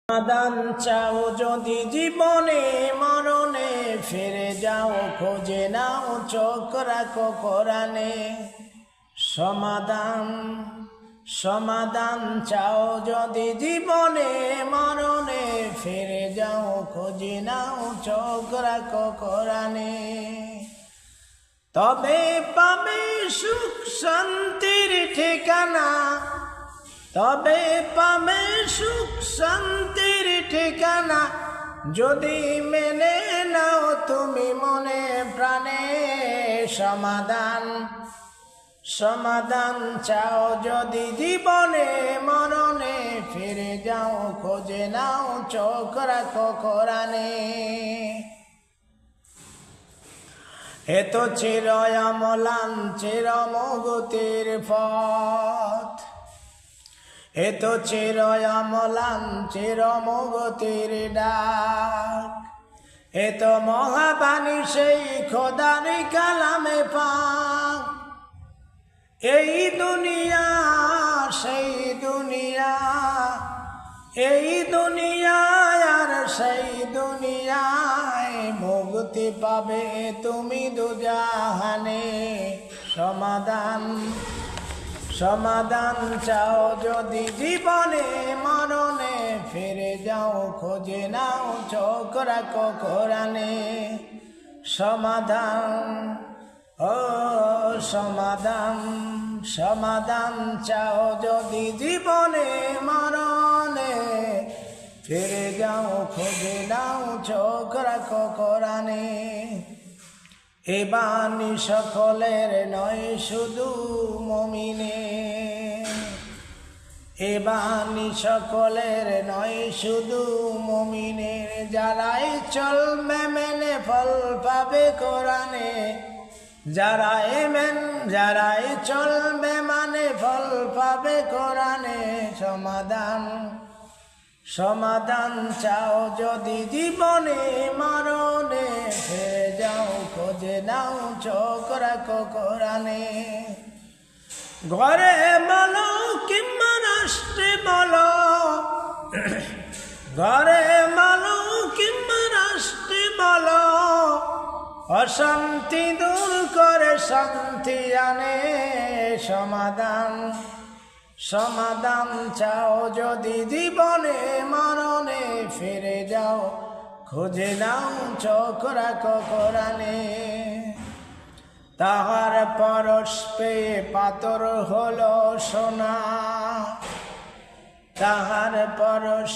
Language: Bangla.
সমাধান চাও যদি জীবনে মরণে, ফিরে যাও খোঁজে নাও চোখ রাখো কোরআনে। সমাধান চাও যদি জীবনে মরণে, ফিরে যাও খোঁজে নাও চোখ রাখো কোরআনে। তবে পাবে সুখ শান্তির ঠিকানা, তবে পাবে সুখ শান্তির ঠিকানা, যদি মেনে নাও তুমি মনে প্রাণে। সমাধান চাও যদি জীবনে মরণে, ফিরে যাও খোঁজে নাও চোখ রাখো কোরআনে। এত চির অম্লান চির মুক্তির পথ, এত চির অম্লান চির মুক্তির ডাক, এত মহাবাণী সেই খোদার কালামে পাক। এই দুনিয়া সেই দুনিয়া, এই দুনিয়ায় আর সেই দুনিয়ায়, মুক্তি পাবে তুমি দুজাহানে। সমাধান চাও যদি জীবনে মরণে, ফিরে যাও খোঁজে নাও চোখ রাখো কোরআনে। সমাধান চাও যদি জীবনে মরণে, ফিরে যাও খোঁজে নাও চোখ রাখো কোরআনে। এ বাণী সকলের নয় শুধু মুমিনের, এ বাণী সকলের নয় শুধু মুমিনের, যারাই চলবে মেনে ফল পাবে কোরআনে। যারাই চলবে মানে ফল পাবে কোরআনে। সমাধান চাও যদি জীবনে মরণে, ফিরে যাও খোঁজে নাও চোখ রাখো কোরআনে। ঘরে বলো কিংবা রাষ্ট্রে বলো, ঘরে বলো কিংবা রাষ্ট্রে বলো, অশান্তি দূর করে শান্তি আনে। সমাধান চাও যদি জীবনে মরণে, ফিরে যাও খুঁজে নাও চোখ রাখো কোরআনে। তাহার পরশ পেয়ে পাথর হলো সোনা, তাহার পরশ